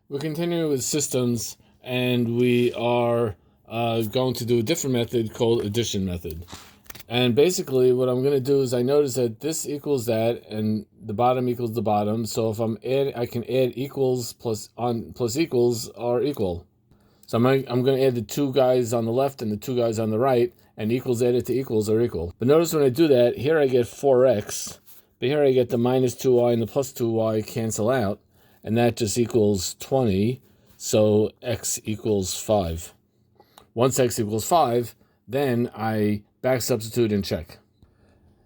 We're continuing with systems, and we are going to do a different method called addition method. And basically, what I'm going to do is I notice that this equals that, and the bottom equals the bottom. So if I can add equals plus equals are equal. So I'm going to add the two guys on the left and the two guys on the right, and equals added to equals are equal. But notice when I do that, here I get 4x, but here I get the minus 2y and the plus 2y cancel out, and that just equals 20, so x equals 5. Once x equals 5, then I back substitute and check.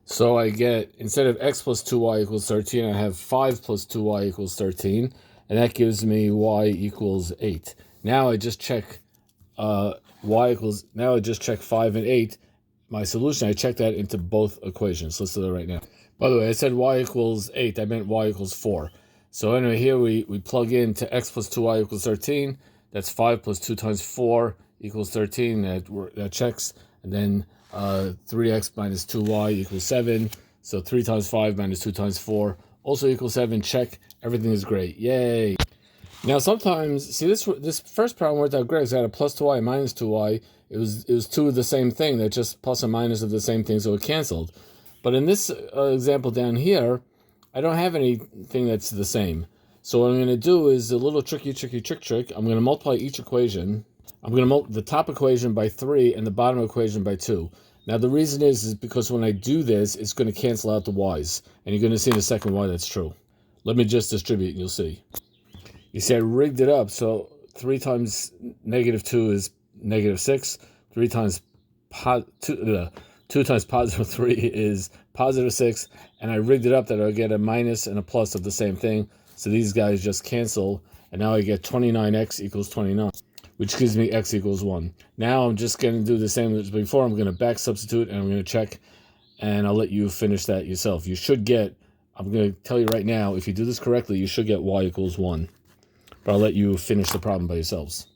So I get, instead of x plus 2y equals 13, I have 5 plus 2y equals 13, and that gives me y equals 8. Now I just check now I just check 5 and 8. My solution, I check that into both equations. Let's do that right now. By the way, I said y equals 8. I meant y equals 4. So anyway, here we plug in to x plus 2y equals 13. That's 5 plus 2 times 4 equals 13. That checks. And then 3x minus 2y equals 7. So 3 times 5 minus 2 times 4 also equals 7. Check. Everything is great. Yay. Now sometimes, see, this first problem worked out great. It's got a plus 2y and minus 2y. It was two of the same thing. They're just plus and minus of the same thing, so it canceled. But in this example down here, I don't have anything that's the same. So what I'm going to do is a little trick. I'm going to multiply each equation. I'm going to multiply the top equation by 3 and the bottom equation by 2. Now the reason is because when I do this, it's going to cancel out the y's. And you're going to see in a second why that's true. Let me just distribute and you'll see. You see, I rigged it up, so 3 times negative 2 is negative 6. 2 times positive 3 is positive 6. And I rigged it up that I'll get a minus and a plus of the same thing. So these guys just cancel. And now I get 29x equals 29, which gives me x equals 1. Now I'm just going to do the same as before. I'm going to back substitute, and I'm going to check. And I'll let you finish that yourself. You should get, I'm going to tell you right now, if you do this correctly, you should get y equals 1. But I'll let you finish the problem by yourselves.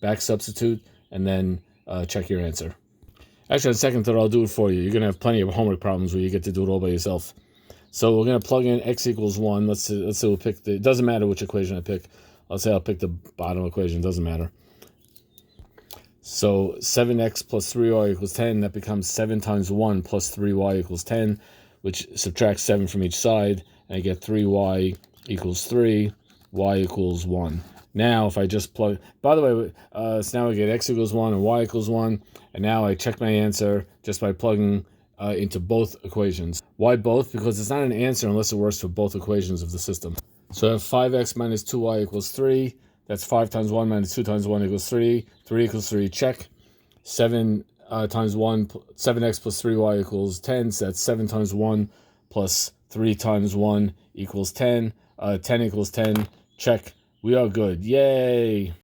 Back substitute, and then check your answer. Actually, on second thought, I'll do it for you. You're going to have plenty of homework problems where you get to do it all by yourself. So we're going to plug in x equals 1. Let's say we'll pick it doesn't matter which equation I pick. Let's say I'll pick the bottom equation. Doesn't matter. So 7x plus 3y equals 10. That becomes 7 times 1 plus 3y equals 10, which subtracts 7 from each side. And I get 3y equals 3. Y equals 1. Now, if I just plug... By the way, so now I get x equals 1 and y equals 1. And now I check my answer just by plugging into both equations. Why both? Because it's not an answer unless it works for both equations of the system. So I have 5x minus 2y equals 3. That's 5 times 1 minus 2 times 1 equals 3. 3 equals 3, check. 7 times 1, 7x plus 3y equals 10. So that's 7 times 1 plus 3 times 1 equals 10. 10 equals 10. Check. We are good. Yay.